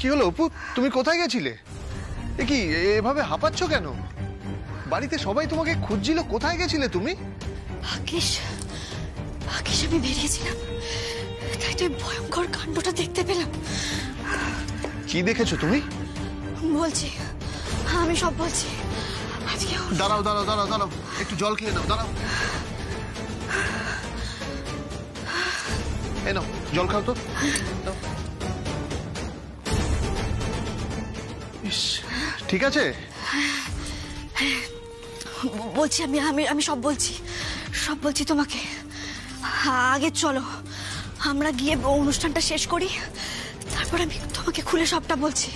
কি হলো অপু, তুমি কোথায় গেছিলে? এ কি এভাবে হাঁপাচ্ছ কেন? বাড়িতে সবাই তোমাকে খুঁজছিল, কোথায় গেছিলে তুমি? আকিশ আমি বেরিয়েছিলাম, তাই তো ভয়ঙ্কর কাণ্ডটা দেখতে পেলাম। কি দেখেছো তুমি? বলছি, আমি সব বলছি। আজকে দাঁড়াও দাঁড়াও দাঁড়াও দাঁড়াও, একটু জল খেয়ে নাও, দাঁড়াও। এই নাও জল খাও তো। ঠিক আছে? বলছি, আমি সব বলছি তোমাকে। আগে চলো আমরা গিয়ে অনুষ্ঠানটা শেষ করি, তারপর আমি তোমাকে খুলে সবটা বলছি।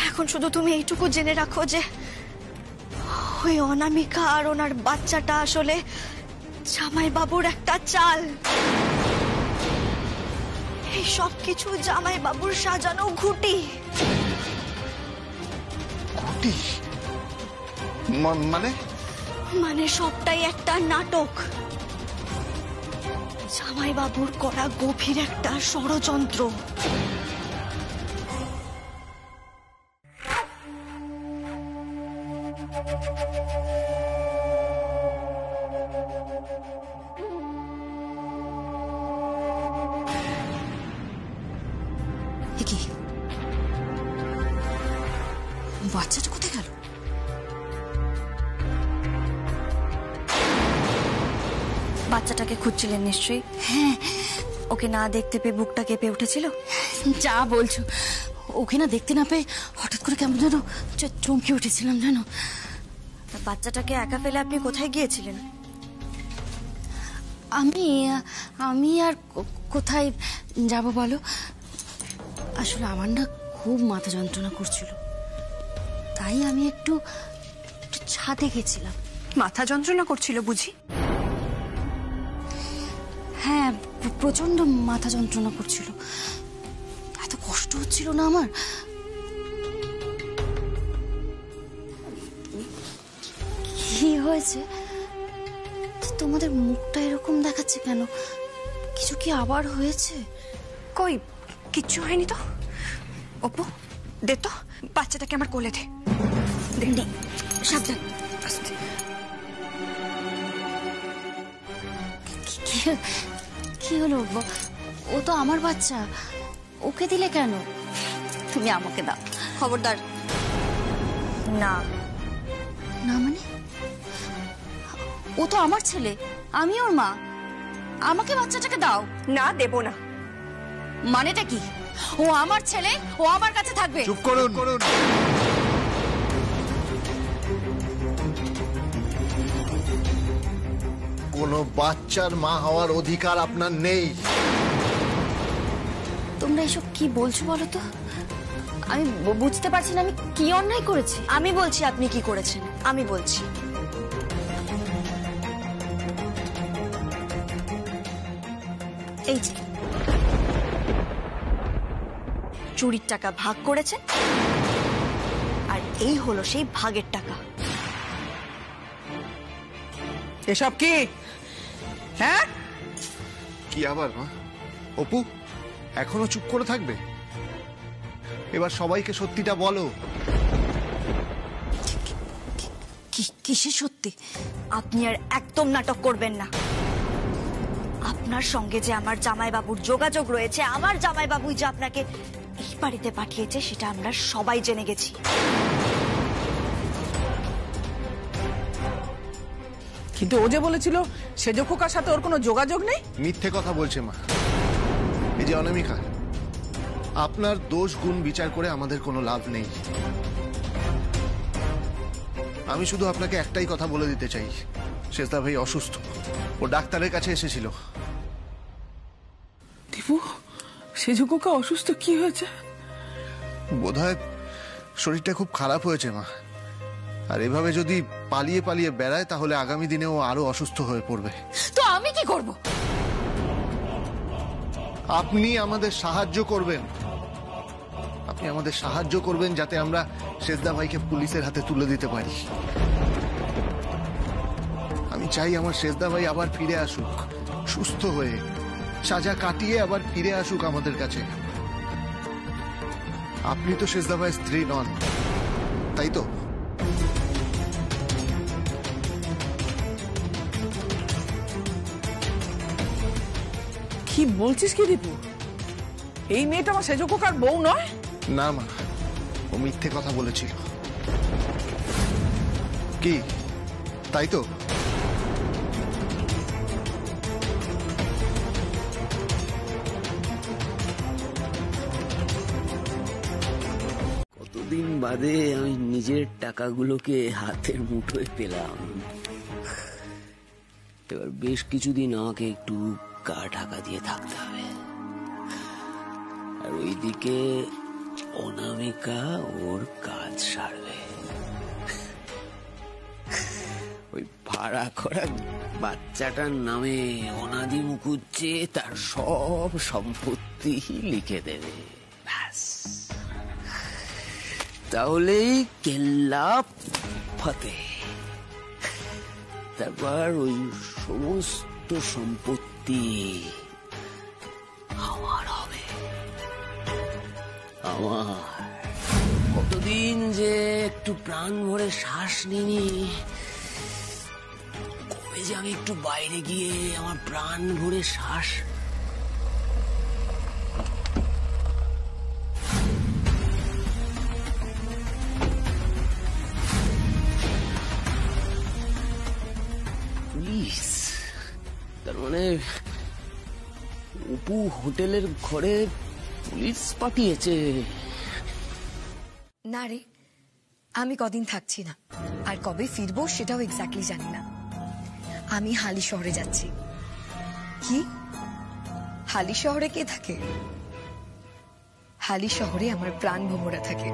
এখন শুধু তুমি এইটুকু জেনে রাখো যে ওই অনামিকা আর ওনার বাচ্চাটা আসলে জামাই বাবুর একটা চাল। এই সব কিছু জামাই বাবুর সাজানো ঘুঁটি। ঘুঁটি মানে সবটাই একটা নাটক। জামাই বাবুর করা গভীর একটা ষড়যন্ত্র। কি বাচ্চাটা কোথায় গেল? বাচ্চাটাকে খুঁজছিলেন নিশ্চয়ই। হ্যাঁ, ওকে না দেখতে পেয়ে বুকটা কেঁপে উঠেছিল। যা বলছো, ওকে না দেখতে না পেয়ে হঠাৎ করে কেমন যেন চমকে উঠেছিলাম জানো। বাচ্চাটাকে একা ফেলে আপনি কোথায় গিয়েছিলেন? আমি আর কোথায় যাব বলো? আসলে আমার না খুব মাথা যন্ত্রণা করছিল, তাই আমি একটু ছাদে গেছিলাম। মাথা যন্ত্রণা করছিল বুঝি? হ্যাঁ, প্রচন্ড মাথা যন্ত্রণা করছিল। এত কষ্ট হচ্ছিল না আমার। কি হয়েছে? তোমাদের মুখটা এরকম দেখাচ্ছে কেন? কিছু কি আবার হয়েছে? কই কিচ্ছু হয়নি তো। অপু দে তো বাচ্চাটাকে আমার কোলে দে। সাবধান। কি হলো? ও তো আমার বাচ্চা, ওকে দিলে কেন? তুমি আমাকে দাও। খবরদার। না না মানে? ও তো আমার ছেলে, আমি ওর মা, আমাকে বাচ্চাটাকে দাও। না দেব না। মানেটা কি? ও আমার ছেলে, ও আমার কাছে থাকবে। চুপ করুন। কোনো বাচ্চার মা হওয়ার অধিকার আপনার নেই। তোমরা এসব কি বলছো বলো তো? আমি বুঝতে পারছি না আমি কি অন্যায় করেছি। আমি বলছি আপনি কি করেছেন, আমি বলছি। এই যে চুরির টাকা ভাগ করেছেন, আর এই হলো সেই ভাগের টাকা। এসব কি? হ্যাঁ, কি আবার মা? অপু এখনো চুপ করে থাকবে? এবার সবাইকে সত্যিটা বলো। কিসের সত্যি? আপনি আর একদম নাটক করবেন না। আপনার সঙ্গে যে আমার জামাইবাবুর যোগাযোগ রয়েছে, আমার জামাইবাবু যে আপনাকে এই বাড়িতে পাঠিয়েছে, সেটা আমরা সবাই জেনে গেছি। কিন্তু ও যে বলেছিল সেজ খোকার সাথে ওর কোনো যোগাযোগ নেই। মিথ্যে কথা বলছে মা। এই যে অনামিকা, আপনার দোষ গুণ বিচার করে আমাদের কোনো লাভ নেই। আমি শুধু আপনাকে একটাই কথা বলে দিতে চাই, সেজদা ভাই অসুস্থ, ও ডাক্তারের কাছে এসেছিল। দীপু, সেজ খোকা অসুস্থ? কি হয়েছে? বোধহয় শরীরটা খুব খারাপ হয়েছে মা। আর এভাবে যদি পালিয়ে পালিয়ে বেড়ায় তাহলে আগামী দিনে ও আরো অসুস্থ হয়ে পড়বে। তো আমি কি করব? আপনি আমাদের সাহায্য করবেন। আপনি আমাদের সাহায্য করবেন যাতে আমরা সেজদা ভাইকে পুলিশের হাতে তুলে দিতে পারি। আমি চাই আমার সেজদা ভাই আবার ফিরে আসুক, সুস্থ হয়ে, সাজা কাটিয়ে আবার ফিরে আসুক আমাদের কাছে। আপনি তো শেষদা ভাইয়ের স্ত্রী নন, তাই তো? কি বলছিস কি দীপু? এই মেয়েটা আমার সেজ খোকার বউ নয়? না মা, ও মিথ্যে কথা বলেছিল। কি তাই তো? কতদিন বাদে আমি নিজের টাকাগুলোকে হাতের মুঠোয় পেলাম। এবার বেশ কিছুদিন আমাকে একটু গা ঢাকা দিয়ে থাকতে হবে। আর ওইদিকে অনামিকা ওর কাজ সারবে। ওই ভাড়া করা বাচ্চাটার নামে অনাদি মুখুজ্জে তার সব সম্পত্তি লিখে দেবে, ব্যাস। তাহলেই কেল্লা ফতে। তারপর ওই সমস্ত সম্পত্তি আমার হবে, আমার। কতদিন যে একটু প্রাণ ভরে শ্বাস নিনি, কবে যে আমি একটু বাইরে গিয়ে আমার প্রাণ ভরে শ্বাস। পুলিশ? তার মানে অপু হোটেলের ঘরে পুলিশ পাঠিয়েছে? না রে, আমি কদিন থাকছি না, আর কবে ফিরবো সেটাও এক্স্যাক্টলি জানি না। আমি হালি শহরে যাচ্ছি। কি? হালি শহরে কে থাকে? হালি শহরে আমার প্রাণ ভোমরা থাকে।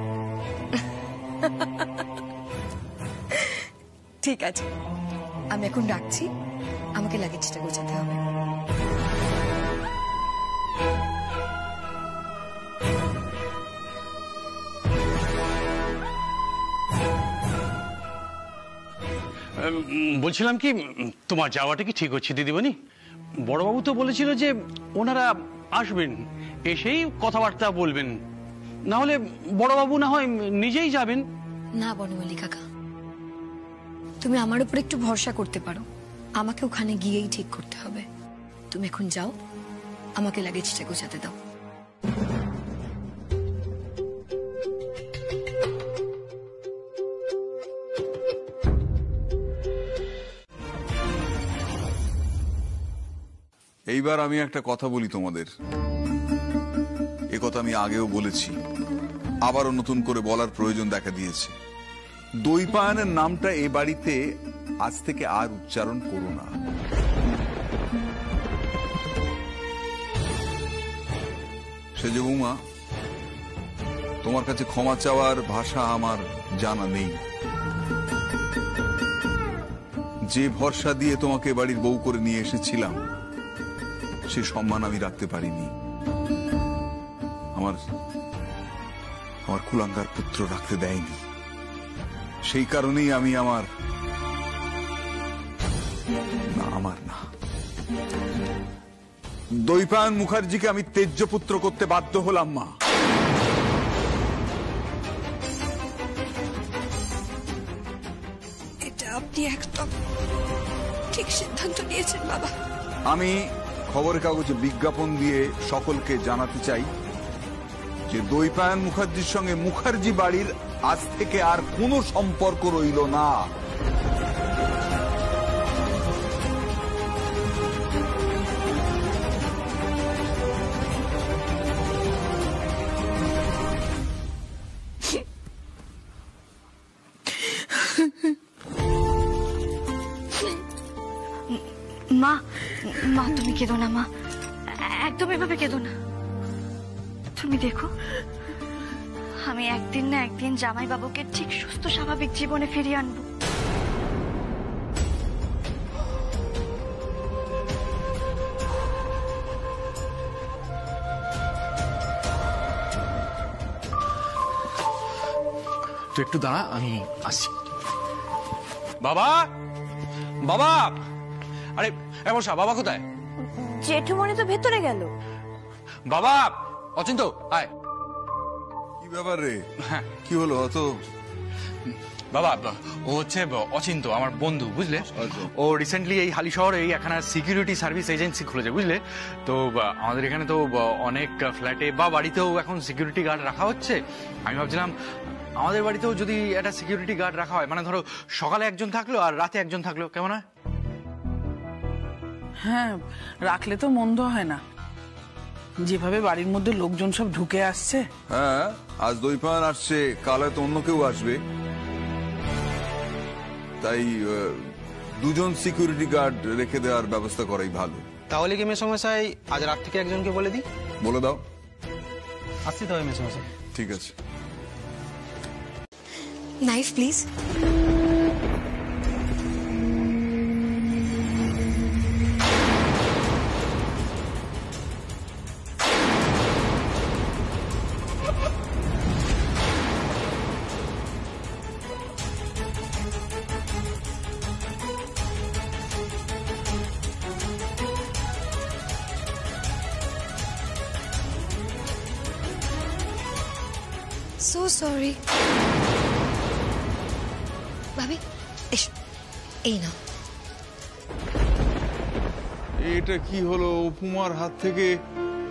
ঠিক আছে, আমি এখন রাখছি, আমাকে লাগেজটা গোছাতে হবে। বলছিলাম কি, তোমার যাওয়াটা কি ঠিক হচ্ছে দিদিমণি? বড়বাবু তো বলেছিল যে ওনারা আসবেন, এসেই কথাবার্তা বলবেন, না হলে বড়বাবু না হয় নিজেই যাবেন। না বনমালী কাকা, তুমি আমার উপর একটু ভরসা করতে পারো। আমাকে ওখানে গিয়েই ঠিক করতে হবে। তুমি এখন যাও, আমাকে লাগেজটা গোছাতে দাও। এইবার আমি একটা কথা বলি তোমাদের, এ কথা আমি আগেও বলেছি, আবারও নতুন করে বলার প্রয়োজন দেখা দিয়েছে। দইপায়নের নামটা এ বাড়িতে আজ থেকে আর উচ্চারণ করো না। সেজ বৌমা, তোমার কাছে ক্ষমা চাওয়ার ভাষা আমার জানা নেই। যে ভরসা দিয়ে তোমাকে বাড়ির বউ করে নিয়ে এসেছিলাম, সে সম্মান আমি রাখতে পারিনি। আমার কুলাঙ্গার পুত্র রাখতে দেয়নি। সেই কারণেই আমি আমার না দইপায়ন মুখার্জিকে আমি তেজ্য পুত্র করতে বাধ্য হলাম মা। এটা আপনি একদম ঠিক সিদ্ধান্ত নিয়েছেন বাবা। আমি খবরের কাগজে বিজ্ঞাপন দিয়ে সকলকে জানাতে চাই যে দইপায়ন মুখার্জির সঙ্গে মুখার্জি বাড়ির আজ থেকে আর কোনো সম্পর্ক রইল না। মা, মা তুমি কেঁদো না মা, একদম এভাবে কেঁদো না। তুমি দেখো, আমি একদিন না একদিন জামাই বাবুকে ঠিক সুস্থ স্বাভাবিক জীবনে ফিরিয়ে আনবো। তুই একটু দাঁড়া, আমি আসছি। বাবা, বাবা, আরে বর্ষা, বাবা কোথায়? জেঠুমণি তো ভেতরে গেল। বাবা, অচিন্ত আয়। কি ব্যাপার রে? কি হলো অত? বাবা ও হচ্ছে অচিন্ত আমার বন্ধু, বুঝলে? ও রিসেন্টলি এই হালি শহরে এই একখানা সিকিউরিটি সার্ভিস এজেন্সি খুলেছে, বুঝলে তো? আমাদের এখানে তো অনেক ফ্ল্যাটে বা বাড়িতেও এখন সিকিউরিটি গার্ড রাখা হচ্ছে। আমি ভাবছিলাম আমাদের বাড়িতেও যদি একটা সিকিউরিটি গার্ড রাখা হয়, মানে ধরো সকালে একজন থাকলো আর রাতে একজন থাকলো, কেমন হয়? হ্যাঁ, রাখলে তো মন্দ হয় না। যেভাবে বাড়ির মধ্যে লোকজন সব ঢুকে আসছে। হ্যাঁ, আজ দইপান আসছে, কাল হয়তো অন্য কেউ আসবে, তাই দুজন সিকিউরিটি গার্ড রেখে দেওয়ার ব্যবস্থা করাই ভালো। তাহলে কি মেসোমশাই আজ রাত থেকে একজনকে বলে দিই? বলে দাও। আসছি তবে মেসোমশাই। ঠিক আছে। Knife please. So sorry. ভাবি এসো, এই নাও। এটা কি হলো? উপমার হাত থেকে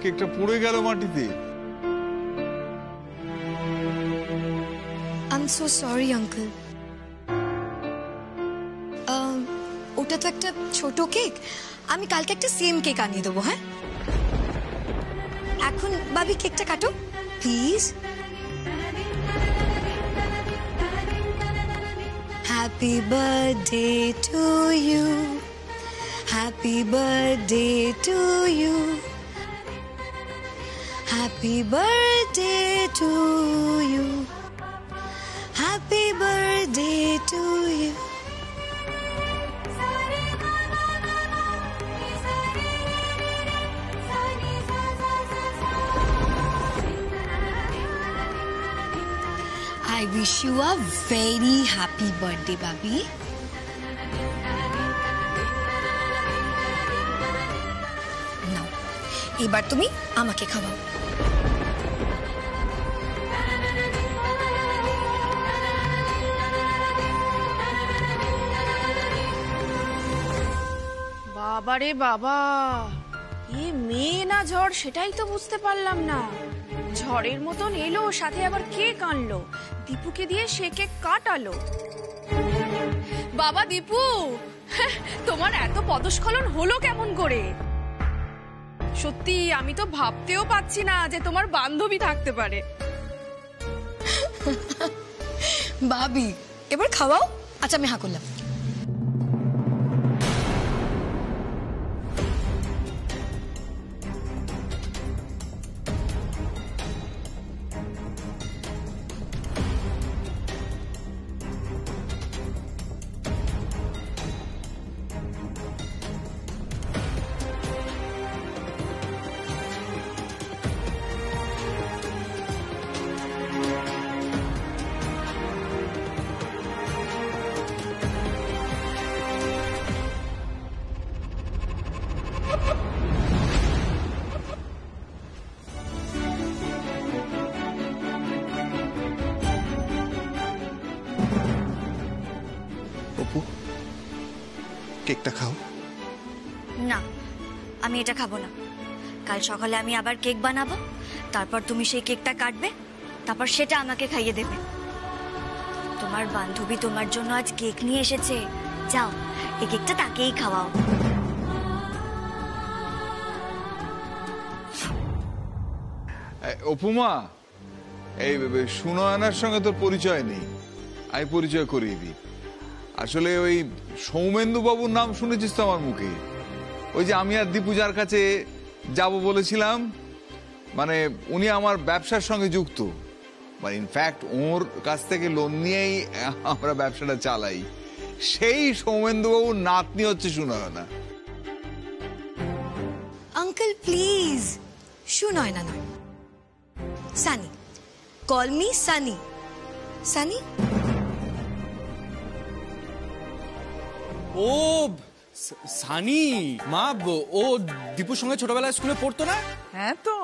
কেকটা পড়ে গেল মাটিতে। I'm so sorry, uncle. ওটা তো একটা ছোট কেক, আমি কালকে একটা সেম কেক আনিয়ে দেবো। হ্যাঁ, এখন ভাবি কেকটা কাটো please. Happy birthday to you. Happy birthday to you. Happy birthday to you. Happy birthday to you. I wish you a very happy birthday, Babi. Now, এবার তুমি আমাকে খাওয়াও। বাবারে বাবা, এ মেয়ে না ঝড় সেটাই তো বুঝতে পারলাম না। ঝড়ের মতন এলো, সাথে আবার কেক আনলো, দীপুকে দিয়ে সে কেক কাটালো। বাবা দীপু, তোমার এত পদস্খলন হলো কেমন করে? সত্যি আমি তো ভাবতেও পাচ্ছি না যে তোমার বান্ধবী থাকতে পারে। বাবি এবার খাওয়াও। আচ্ছা আমি হা করলাম। কেকটা খাও। না, আমি এটা খাবো না। কাল সকালে আমি আবার কেক বানাবো, তারপর তুমি সেই কেকটা কাটবে, তারপর সেটা আমাকে খাইয়ে দেবে। তোমার বান্ধবী তোমার জন্য আজ কেক নিয়ে এসেছে, যাও এই কেকটা তাকেই খাওয়াও। উপমা, এই সুনয়নার সঙ্গে তোর পরিচয় নেই, আমি পরিচয় করিয়ে দিই। আসলে ওই সৌমেন্দু বাবুর নাম শুনেছিস তো আমার মুখে? ওই যে আমি আর দীপু যার কাছে যাব বলেছিলাম, মানে উনি আমার ব্যবসার সঙ্গে যুক্ত, মানে ইনফ্যাক্ট ওর কাছ থেকে লোন নিয়েই আমরা ব্যবসাটা চালাই। সেই সৌমেন্দু বাবুর নাতনি হচ্ছে সুনয়না। আঙ্কেল প্লিজ, সুনয়না নয়, সানি। Call me Sunny. সানি। ও সানি মা, ও দীপুর সঙ্গে ছোটবেলায় স্কুলে পড়তো না? হ্যাঁ তো।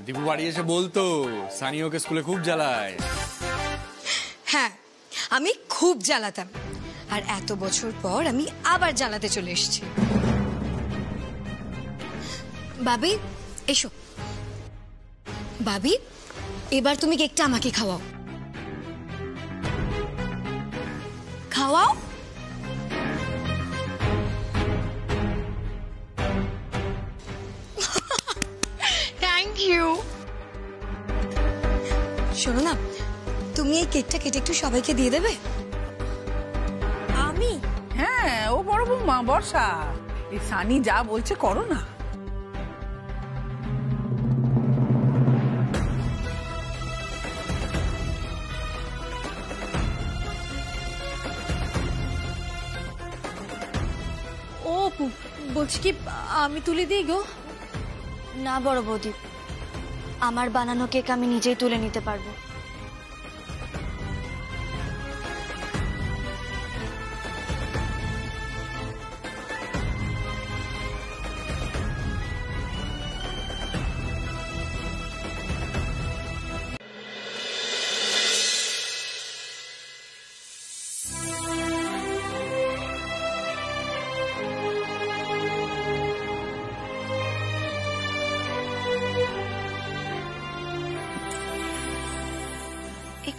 দীপু বাড়ি এসে বলতো সানি ওকে স্কুলে খুব জ্বালায়। হ্যাঁ, আমি খুব জ্বালাতাম, আর এত বছর পর আমি আবার জ্বালাতে চলে এসেছি। বাবি এসো। বাবি, এবার তুমি কেকটা আমাকে খাওয়াও। খাওয়াও। Thank you. শোনো না, তুমি এই কেকটা কেটে একটু সবাইকে দিয়ে দেবে? আমি? হ্যাঁ, ও বড় বৌমা বর্ষা, এই সানি যা বলছে করো না। ও বলছি কি, আমি তুলে দিই গো? না বড় বৌদি, আমার বানানো কেক আমি নিজেই তুলে নিতে পারবো।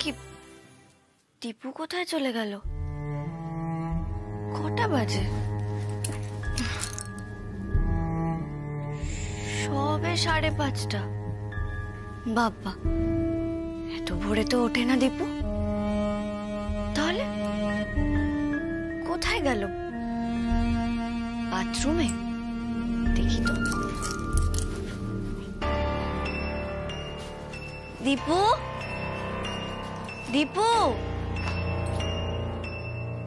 কি দীপু কোথায় চলে গেল? কটা বাজে? সবে 5:30। বাবা, এত ভোরে তো ওঠে না দীপু। তাহলে কোথায় গেল? বাথরুমে? দেখি তো। দীপু, দীপু,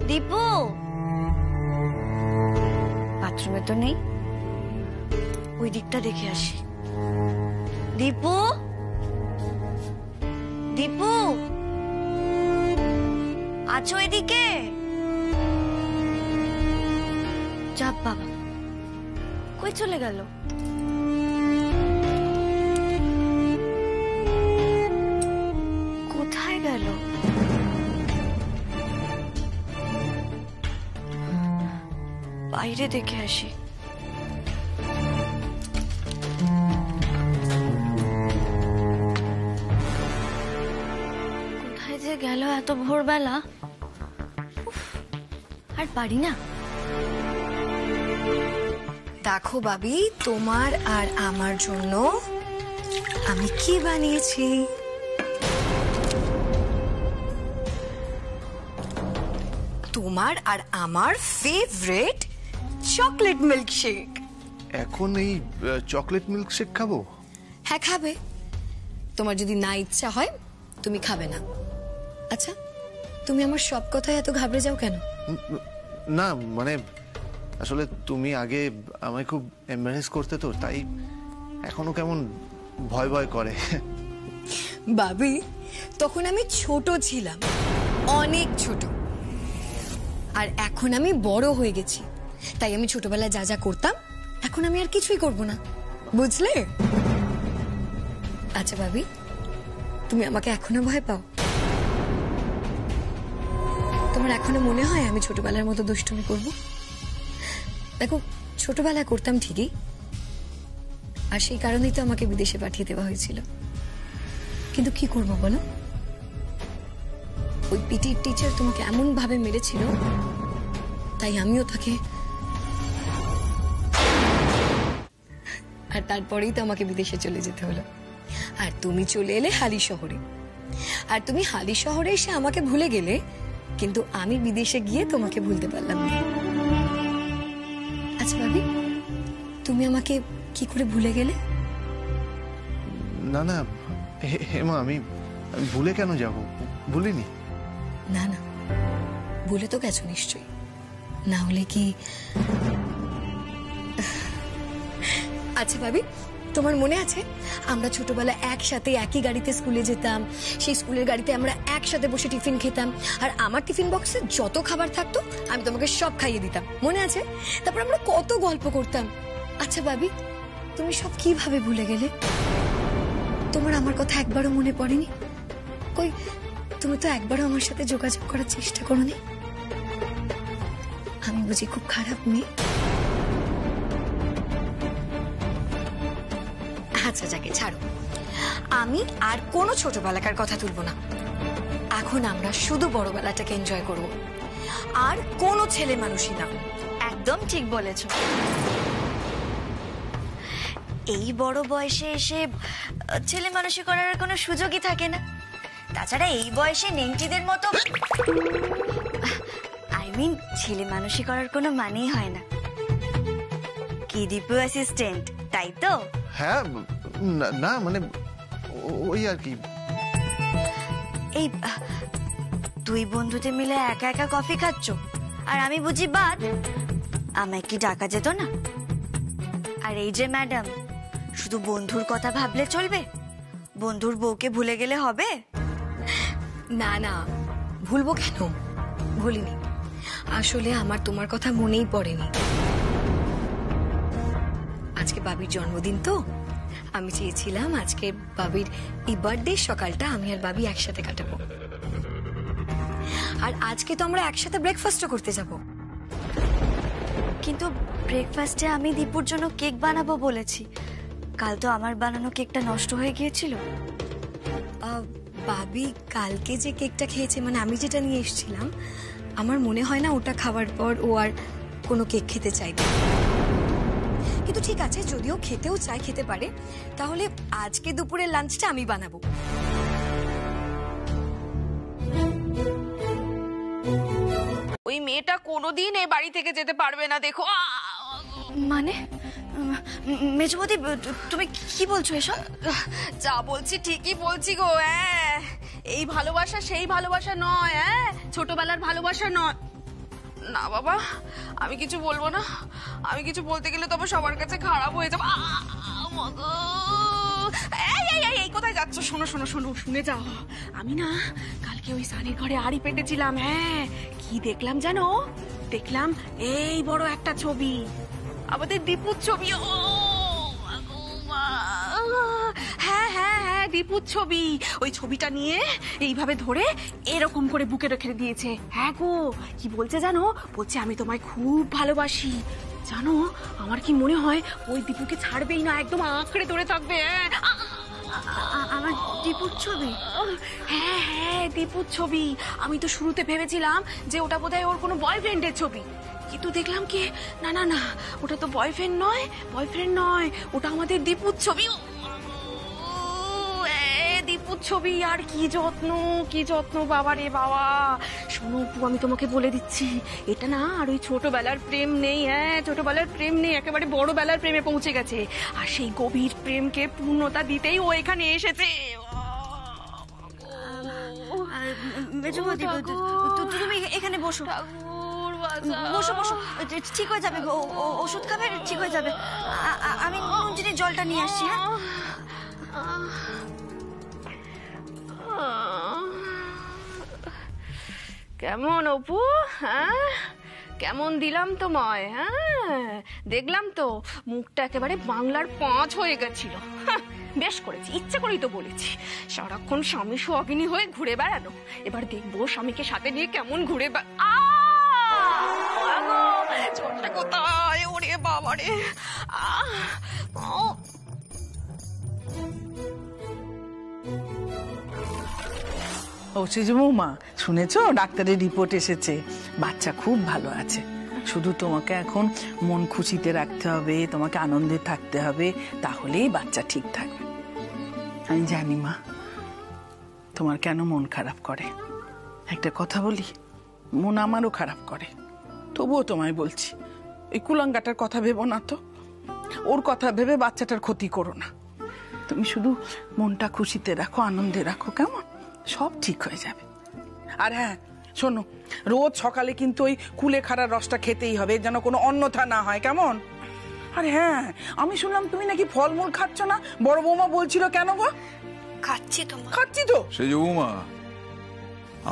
দীপু, বাথরুমে তো নেই, ওই দিকটা দেখে আসি। দীপু, দীপু, আছো এদিকে? চাপ বাবা, কই চলে গেল? কোথায় গেল? বাইরে দেখে আসি। কোথায় যে গেল এত ভোরবেলা? আর পারি না। দেখো বাবি, তোমার আর আমার জন্য আমি কি বানিয়েছি। তোমার আর আমার ফেভারিট চকলেট মিল্কশেক। এখন এই চকলেট মিল্ক শেক খাবো? হ্যাঁ খাবে, তোমার যদি না ইচ্ছা হয় তুমি খাবে না। আচ্ছা, তুমি আমার সব কথায় এত ঘাবড়ে যাও কেন? না মানে আসলে তুমি আগে আমায় খুব এমবারেস করতে, তো তাই এখনো কেমন ভয় ভয় করে। বাবি, তখন আমি ছোট ছিলাম, অনেক ছোট, আর এখন আমি বড় হয়ে গেছি, তাই আমি ছোটবেলায় যা যা করতাম এখন আমি আর কিছুই করব না, বুঝলে? আচ্ছা ভাবি, তুমি আমাকে এখনো ভয় পাও? তোমার এখনো মনে হয় আমি ছোটবেলার মতো দুষ্টুমি করব? দেখো, ছোটবেলায় করতাম ঠিকই, আর সেই কারণেই তো আমাকে বিদেশে পাঠিয়ে দেওয়া হয়েছিল। কিন্তু কি করব বলো, ওই পিটির টিচার তোমাকে এমন ভাবে মেরেছিল, তাই আমিও তাকে, আর তারপরেই তো আমাকে বিদেশে চলে যেতে হলো। আর তুমি চলে এলে হালি শহরে, আর তুমি হালি শহরে এসে আমাকে ভুলে গেলে, কিন্তু আমি বিদেশে গিয়ে তোমাকে ভুলতে পারলাম না। আচ্ছা ভাবি, তুমি আমাকে কি করে ভুলে গেলে? না না হেমা, আমি ভুলে কেন যাব? ভুলিনি। না না, ভুলে তো গেছো নিশ্চয়ই, না হলে কি? আচ্ছা ভাবি, তোমার মনে আছে আমরা ছোটবেলায় একসাথে একই গাড়িতে স্কুলে যেতাম, সেই স্কুলের গাড়িতে আমরা একসাথে বসে টিফিন খেতাম, আর আমার টিফিন বক্সে যত খাবার থাকতো আমি তোমাকে সব খাইয়ে দিতাম, মনে আছে? তারপর আমরা কত গল্প করতাম। আচ্ছা ভাবি, তুমি সব কিভাবে ভুলে গেলে? তোমার আমার কথা একবারও মনে পড়েনি? কই, তুমি তো একবারও আমার সাথে যোগাযোগ করার চেষ্টা করোনি? আমি বুঝি খুব খারাপ মেয়ে? আচ্ছা যাকে ছাড়ো, আমি আর কোনো ছোটবেলাকার কথা তুলবো না। এখন আমরা শুধু বড়বেলাটাকে এনজয় করব, আর কোনো ছেলে মানুষই না। একদম ঠিক বলেছো। এই বড় বয়সে এসে ছেলে মানুষই করার কোনো সুযোগই থাকে না। তাছাড়া এই বয়সে নেংটিদের মতো ছেলে মানুষই করার কোনো মানেই হয় না। কি দীপু অ্যাসিস্ট্যান্ট, তাই তো? হ্যাঁ, না মানে ওই আর কি। এই দুই বন্ধুতে মিলে একা একা কফি খাচ্ছ, আর আমি বুঝি বাদ। আমায় কি ডাকা যেত না? আর এই যে ম্যাডাম, শুধু বন্ধুর কথা ভাবলে চলবে? বন্ধুর বউকে ভুলে গেলে হবে? না না, ভুলবো কেন? ভুলিনি। আসলে আমার তোমার কথা মনেই পড়েনি। আজকে বাবির জন্মদিন তো, আমি চেয়েছিলাম আজকে বাবির এই বার্থডে সকালটা আমি আর বাবি একসাথে কাটাবো। আর আজকে তো আমরা একসাথে ব্রেকফাস্টও করতে যাব। কিন্তু ব্রেকফাস্টে আমি দীপুর জন্য কেক বানাবো বলেছি। কাল তো আমার বানানো কেকটা নষ্ট হয়ে গিয়েছিল। বাবি কালকে যে কেকটা খেয়েছে, মানে আমি যেটা নিয়ে এসেছিলাম, আমার মনে হয় না ওটা খাওয়ার পর ও আর কোনো কেক খেতে চাইবে। কিন্তু ঠিক আছে, যদিও খেতেও চাই, খেতে পারে। তাহলে আজকে দুপুরের লাঞ্চটা আমি বানাবো। ওই মেয়েটা কোনোদিন এই বাড়ি থেকে যেতে পারবে না, দেখো। মানে মেজবতী, তুমি কি বলছো এসব? যা বলছি ঠিকই বলছি গো। এই ভালোবাসা সেই ভালোবাসা নয়, ছোটবেলার ভালোবাসা নয়। না বাবা, আমি কিছু বলবো না। আমি কিছু বলতে গেলে তবে সবার কাছে খারাপ হয়ে যাবো। এই কোথায় যাচ্ছ? শোনো শোনো শোনো, শুনে যাও। আমি না কালকে ওই সানির ঘরে আড়ি পেতেছিলাম। কি দেখলাম জানো? দেখলাম এই বড় একটা ছবি, আমাদের দীপুর ছবি। হ্যাঁ হ্যাঁ হ্যাঁ, দীপুর ছবি। ওই ছবিটা নিয়ে এইভাবে ধরে এরকম করে বুকে রেখে দিয়েছে। হ্যাঁ গো, কি বলছে জানো? বলছে আমি তোমায় খুব ভালোবাসি। জানো, আমার কি মনে হয় ওই দীপুকে ছাড়বেই না, একদম আঁকড়ে ধরে থাকবে। আমার দীপুর ছবি? হ্যাঁ হ্যাঁ, দীপুর ছবি। আমি তো শুরুতে ভেবেছিলাম যে ওটা বোধহয় ওর কোনো বয়ফ্রেন্ডের ছবি, কিন্তু দেখলাম কি না না না, ওটা তো বয়ফ্রেন্ড নয়, ওটা আমাদের দীপুর ছবি। দীপুর ছবি। আর কি যত্ন বাবা রে বাবা। শোনো অপু, আমি তোমাকে বলে দিচ্ছি, এটা না আর ওই ছোটবেলার প্রেম নেই। ছোটবেলার প্রেম নেই, একেবারে বড়বেলার প্রেমে পৌঁছে গেছে। আর সেই গভীর প্রেমকে পূর্ণতা দিতেই ও এখানে এসেছে। তুমি এখানে বসো, বসো বসো, ঠিক হয়ে যাবে। ওষুধ খাবে, ঠিক হয়ে যাবে। আমি মঞ্জিনের জলটা নিয়ে আসছি। হ্যাঁ, কেমন অপু? কেমন দিলাম তোমায়? দেখলাম তো মুখটা একেবারে বাংলার 5 হয়ে গেছিল। বেশ করেছি, ইচ্ছে করেই তো বলেছি। সারাক্ষণ স্বামী সোহাগিনী হয়ে ঘুরে বেড়ানো, এবার দেখবো স্বামীকে সাথে নিয়ে কেমন ঘুরে চোখটা কোথায়? ওরে বাবারে। ও সেজে বৌমা, শুনেছো ডাক্তারের রিপোর্ট এসেছে, বাচ্চা খুব ভালো আছে। শুধু তোমাকে এখন মন খুশিতে রাখতে হবে, তোমাকে আনন্দে থাকতে হবে, তাহলেই বাচ্চা ঠিক থাকবে। আমি জানি মা তোমার কেন মন খারাপ করে। একটা কথা বলি, মন আমারও খারাপ করে, তবুও তোমায় বলছি, এই কুলাঙ্গাটার কথা ভেবো না তো। ওর কথা ভেবে বাচ্চাটার ক্ষতি করো না। তুমি শুধু মনটা খুশিতে রাখো, আনন্দে রাখো, কেমন? সব ঠিক হয়ে যাবে। আর হ্যাঁ শোনো, রোজ সকালে কিন্তু ওই কুলেখাড়ার রসটা খেতেই হবে, যেন কোনো অন্যথা না হয়, কেমন? আর হ্যাঁ, আমি শুনলাম তুমি নাকি ফলমূল খাচ্ছ না, বড় বৌমা বলছিল। কেন গো? খাচ্ছি তো মা। খাচ্ছি তো। সেই যে বৌমা,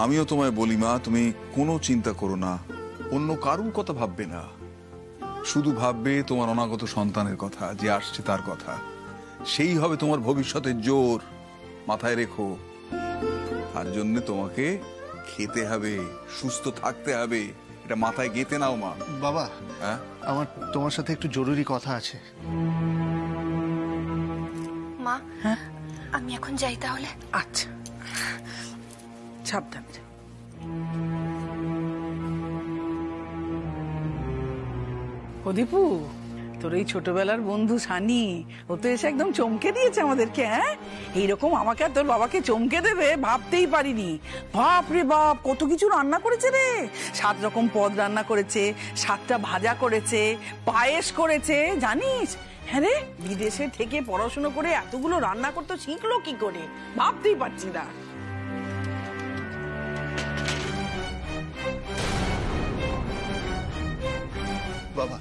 আমিও তোমায় বলি মা, তুমি কোনো চিন্তা করো না, অন্য কারুর কথা ভাববে না, শুধু ভাববে তোমার অনাগত সন্তানের কথা, যে আসছে তার কথা। সেই হবে তোমার ভবিষ্যতের জোর, মাথায় রেখো। তার জন্য তোমাকে খেতে হবে, সুস্থ থাকতে হবে, এটা মাথায় গেঁথে নাও মা। বাবা, হ্যাঁ, আমার তোমার সাথে একটু জরুরি কথা আছে। মা, আমি এখন যাই তাহলে। আচ্ছা, সাবধান। প্রদীপু, তোর এই ছোটবেলার বন্ধু সানি, ও তো এসে একদম চমকে দিয়েছে আমাদেরকে। হ্যাঁ, এইরকম আমাকে আর তোর বাবাকে চমকে দেবে ভাবতেই পারিনি। বাপ রে বাপ, কত কিছু রান্না করেছে রে। 7 রকম পদ রান্না করেছে, 7টা ভাজা করেছে, পায়েস করেছে, জানিস? হ্যাঁ রে, বিদেশে থেকে পড়াশুনো করে এতগুলো রান্না করতে শিখলো কি করে, ভাবতেই পারছি না। বাবা,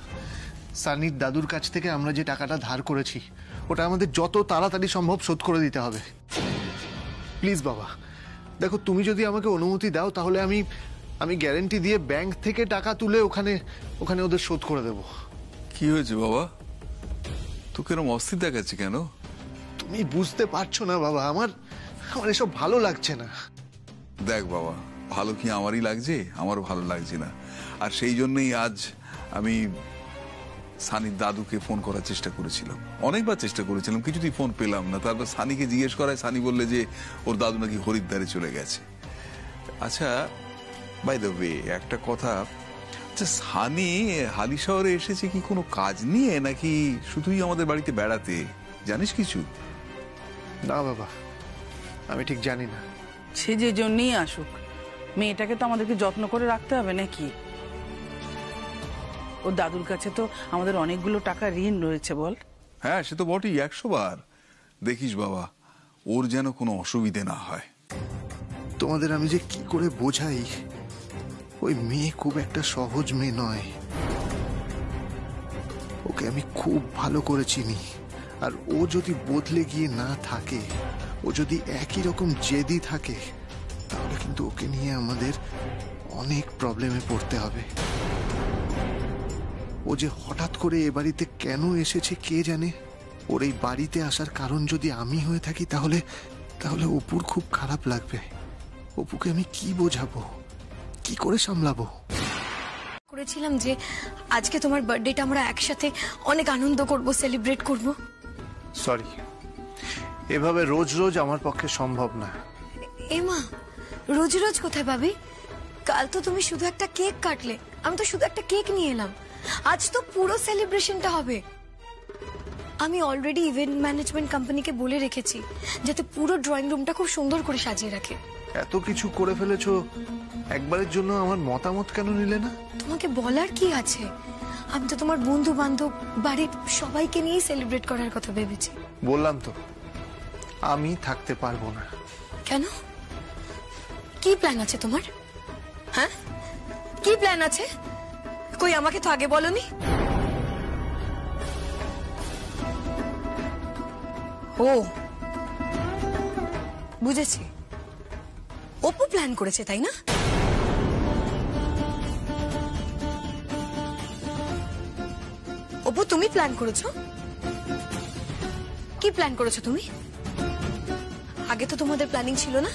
সানির দাদুর কাছ থেকে আমরা যে টাকাটা ধার করেছি, ওটা আমাদের যত তাড়াতাড়ি সম্ভব শোধ করে দিতে হবে। প্লিজ বাবা, দেখো, তুমি যদি আমাকে অনুমতি দাও তাহলে আমি গ্যারান্টি দিয়ে ব্যাংক থেকে টাকা তুলে ওখানে ওদের শোধ করে দেব। কি হয়েছে বাবা, তোকে এরকম অস্থির দেখাচ্ছে কেন? তুমি বুঝতে পারছো না বাবা, আমার এসব ভালো লাগছে না। দেখ বাবা, ভালো কি আমারই লাগছে? আমারও ভালো লাগছে না। আর সেই জন্যই আজ আমি সানির দাদুকে ফোন করার চেষ্টা করেছিলাম, অনেকবার চেষ্টা করেছিলাম, কিছুতেই ফোন পেলাম না। তারপর সানিকে জিজ্ঞেস করায় সানি বললে যে ওর দাদু নাকি হরিদ্বারে চলে গেছে। আচ্ছা, বাই দ্য ওয়ে, একটা কথা, আচ্ছা, সানি হালি শহরে এসেছে কি কোনো কাজ নিয়ে, নাকি শুধুই আমাদের বাড়িতে বেড়াতে? জানিস কিছু? না বাবা, আমি ঠিক জানি না। সে যে জন্যই আসুক, মেয়েটাকে তো আমাদেরকে যত্ন করে রাখতে হবে নাকি? ওর দাদুর কাছে তো আমাদের অনেকগুলো টাকা ঋণ রয়েছে, বল? হ্যাঁ, সে তো বটেই, 100 বার। দেখিস বাবা, ওর যেন কোনো অসুবিধে না হয়। তোমাদের আমি যে কি করে বোঝাই, ওই মেয়ে খুব একটা সহজ মেয়ে নয়। ওকে আমি খুব ভালো করে চিনি। আর ও যদি বদলে গিয়ে না থাকে, ও যদি একই রকম জেদি থাকে, তাহলে কিন্তু ওকে নিয়ে আমাদের অনেক প্রবলেমে পড়তে হবে। ও যে হঠাৎ করে এ বাড়িতে কেন এসেছে কে জানে। ওর এই বাড়িতে আসার কারণ যদি আমি হয়ে থাকি, তাহলে অপুর খুব খারাপ লাগবে। অপুকে আমি কি বোঝাবো, কি করে সামলাবো? করেছিলাম যে আজকে তোমার বার্থডেটা আমরা একসাথে অনেক আনন্দ করব, সেলিব্রেট করব। সরি, এভাবে রোজ রোজ আমার পক্ষে সম্ভব না। এমা, রোজ রোজ কোথায় পাবি? কাল তো তুমি শুধু একটা কেক কাটলে, আমি তো শুধু একটা কেক নিয়ে এলাম। আজ তো পুরো সেলিব্রেশনটা হবে। আমি অলরেডি ইভেন্ট ম্যানেজমেন্ট কোম্পানিকে বলে রেখেছি যাতে পুরো ড্রয়িং রুমটা খুব সুন্দর করে সাজিয়ে রাখে। এত কিছু করে ফেলেছো, একবারের জন্য আমার মতামত কেন নিলে না? তোমাকে বলার কি আছে? আমি তো তোমার বন্ধু বান্ধব, বাড়ির সবাইকে নিয়ে সেলিব্রেট করার কথা ভেবেছি। বললাম তো, আমি থাকতে পারবো না। কেন? কি প্ল্যান আছে তোমার? হ্যাঁ, কি প্ল্যান আছে? কই, আমাকে তো আগে বলনি। ও, বুঝেছি, অপু প্ল্যান করেছে, তাই না? অপু, তুমি প্ল্যান করেছো? কি প্ল্যান করেছো তুমি? আগে তো তোমাদের প্ল্যানিং ছিল না,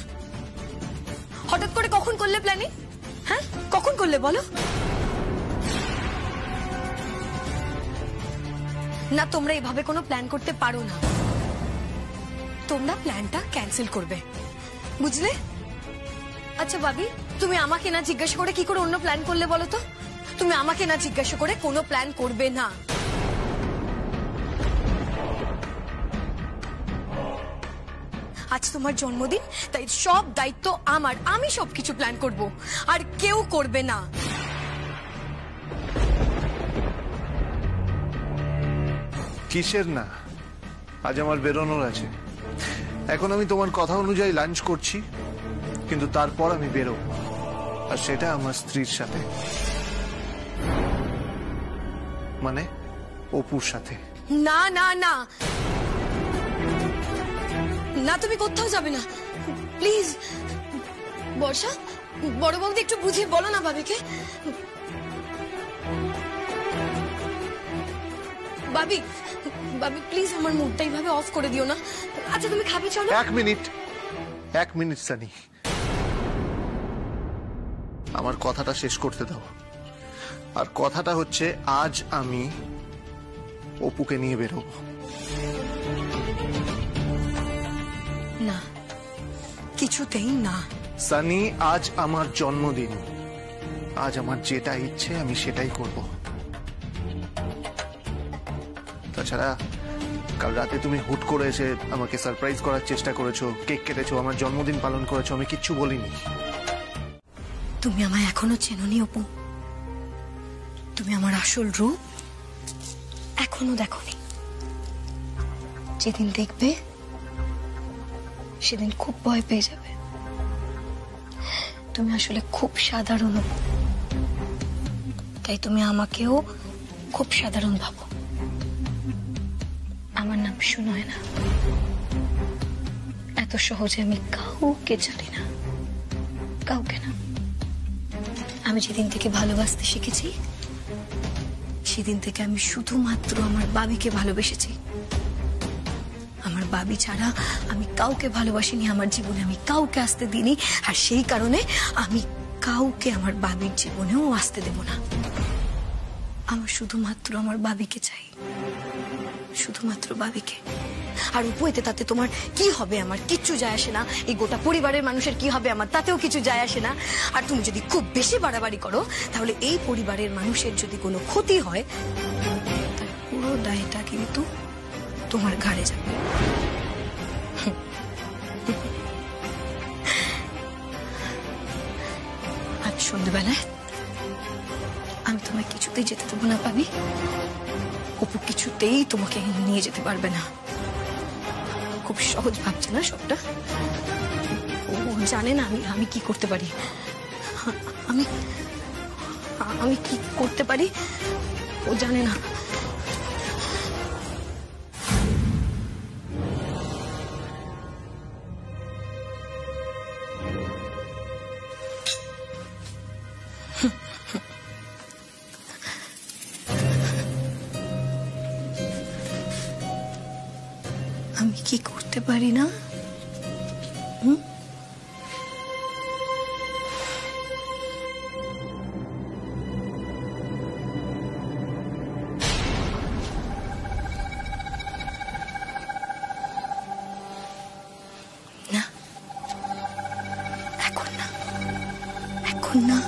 হঠাৎ করে কখন করলে প্ল্যানিং? হ্যাঁ, কখন করলে বলো? না, তোমরা এভাবে কোনো প্ল্যান করতে পারো না। তোমরা প্ল্যানটা ক্যান্সেল করবে, বুঝলে? আচ্ছা ভাবি, তুমি আমাকে না জিজ্ঞাসা করে কি করে অন্য প্ল্যান করলে বলো তো? তুমি আমাকে না জিজ্ঞাসা করে কোনো প্ল্যান করবে না। আজ তোমার জন্মদিন, তাই সব দায়িত্ব আমার। আমি সবকিছু প্ল্যান করব, আর কেউ করবে না। কিসের না? আজ আমার বেরোনোর আছে। এখন আমি তোমার কথা অনুযায়ী লাঞ্চ করছি, কিন্তু তারপর আমি বেরোব, আর সেটা আমার স্ত্রীর সাথে। মানে অপুর সাথে। না না না না, তুমি কোথাও যাবে না প্লিজ। বর্ষা, বড় বৌদি একটু বুঝিয়ে বলো না ভাবিকে। ভাবি, ভাবি প্লিজ আমার মুডটা এইভাবে অফ করে দিও না। আচ্ছা তুমি খাবে চলো। এক মিনিট সানি, আমার কথাটা শেষ করতে দাও। আর কথাটা হচ্ছে, আজ আমি অপুকে নিয়ে বেরোবো। না, কিছুতেই না সানি, আজ আমার জন্মদিন। আজ আমার যেটা ইচ্ছে আমি সেটাই করব। তাছাড়া কাল রাতে তুমি হুট করে এসে আমাকে সারপ্রাইজ করার চেষ্টা করেছো, কেক কেটেছো, আমার জন্মদিন পালন করেছো, আমি কিচ্ছু বলিনি। তুমি আমায় এখনো চেনোনি অপু। তুমি আমার আসল রূপ এখনো দেখোনি। যেদিন দেখবে সেদিন খুব ভয় পেয়ে যাবে। তুমি আসলে খুব সাধারণ অপু, তাই তুমি আমাকেও খুব সাধারণ ভাবো। আমার নাম সুনয়না না। এত সহজে আমি কাউকে ছাড়ি না, কাউকে না। আমি যেদিন থেকে ভালোবাসতে শিখেছি সেদিন থেকে আমি শুধুমাত্র আমার বাবিকে ভালোবেসেছি। আমার বাবি ছাড়া আমি কাউকে ভালোবাসিনি আমার জীবনে, আমি কাউকে আসতে দিইনি। আর সেই কারণে আমি কাউকে আমার বাবির জীবনেও আসতে দেব না। আমার শুধুমাত্র আমার বাবিকে চাই, শুধুমাত্র বাবিকে। আর উপইতে তাতে তোমার কি হবে আমার কিচ্ছু যায় আসে না। এই গোটা পরিবারের মানুষের কি হবে আমার তাতেও কিছু যায় আসে না। আর তুমি যদি খুব বেশি বাড়াবাড়ি করো তাহলে এই পরিবারের মানুষের যদি কোনো ক্ষতি হয় তার পুরো দায়টা কিন্তু তোমার ঘাড়ে যাবে। আজ সন্ধ্যেবেলায় আমি তোমায় কিছুতেই যেতে দেবো না পাবি। অপু কিছুতেই তোমাকে নিয়ে যেতে পারবে না। খুব সহজ ভাবছে না সবটা। ও জানে না আমি কি করতে পারি। আমি কি করতে পারি ও জানে না। আমি কি করতে পারি না? না, এখন না, এখন না।